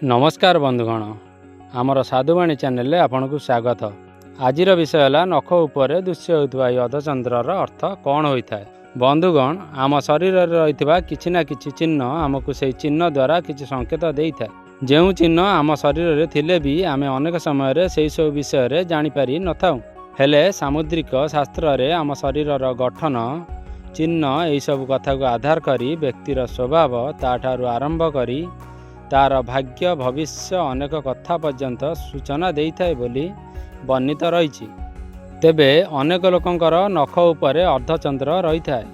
नमस्कार बंधुगण, आमर साधुवाणी चैनल आपन को स्वागत। आजिर विषय है नख उपर दृश्य होता अधचंद्रर अर्थ कौन होता है। बंधुगण, आम शरीर रही किछि ना किछि चिन्ह आमको से चिन्ह द्वारा किछि संकेत दे था। जो चिन्ह आम शरीर में थिले भी आमे अनेक समय से सब विषय जानीपारि न था। हेले सामुद्रिक शास्त्र रे आम शरीर गठन चिन्ह यही सब कथा को आधार करी व्यक्तिर स्वभाव ताठारु आरंभ करी तार भाग्य भविष्य अनेक कथा पर्यंत सूचना दे थाए बोली वर्णित रही। तेबे अनेक लोकंकर नख उपरे अर्धचंद्र रही थाए।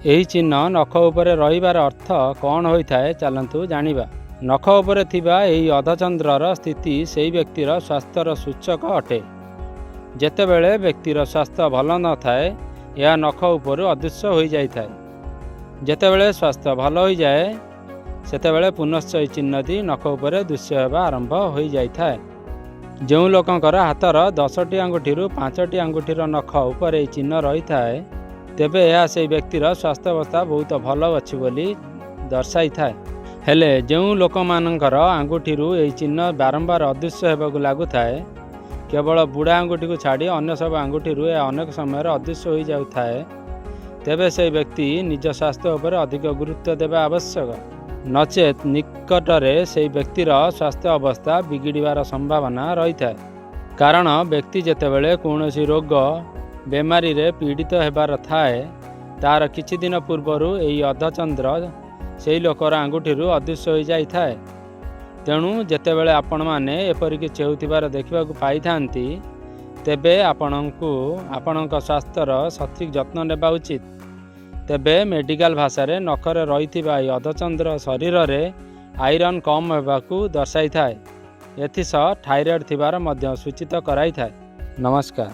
यही चिन्ह नख उपरे रहिबार अर्थ कौन होता है चलतु जानिबा। नख उपरे थिबा एही अर्धचंद्रर स्थिति सेही व्यक्तिर स्वास्थ्यर सूचक अटे। जेतेबेले व्यक्तिर स्वास्थ्य भल न थाए यह नख उपरु अदृश्य हो जाए। जेतेबेले स्वास्थ्य भल हो जाए सेतेबेले पुनश्च चिन्हटी नख उपरे दृश्य होगा आरंभ हो जाए। जो लोकंकर हाथर 10टी आंगुठी 5टी आंगुठीर नख उपर चिन्ह रही थाए तेबे यह से व्यक्तिर स्वास्थ्य अवस्था बहुत भल अच्छी बोली दर्शाई थाए। हेले जो लोक मानकर आंगुठी यही चिन्ह बारंबार अदृश्य होगा लगु थाए, केवल बुढ़ा आंगुठी को छाड़ी अन्य सब आंगुठी अनेक समय अदृश्य हो जाए, तेबे से व्यक्ति निज स्वास्थ्य उपर अधिक गुरुत्व देवा आवश्यक। नचेत निकटरे से व्यक्तिर स्वास्थ्य अवस्था बिगिड़ार संभावना रही थाए। कारण व्यक्ति जेतेबेले कौनसी रोग बेमारी रे पीड़ित होबार थाए तार किछि दिन पूर्वरु एही अर्धचंद्र सेही लोकर आंगुठी अदृश्य हो जाई थाए। तेणु जेतेबेले आपण माने एपरिक चेउथिबार देखिबाकु पाई थांती तेबे आपणको आपणक स्वास्थ्यर सठिक जत्न नेबा उचित। तेबे मेडिकल भाषा रे नखरे रही अर्धचंद्र शरीर रे आयरन कम होबाकू दर्शाई थाए। एथिसह थायराइड थिबार मध्य सूचित कराई थाए। नमस्कार।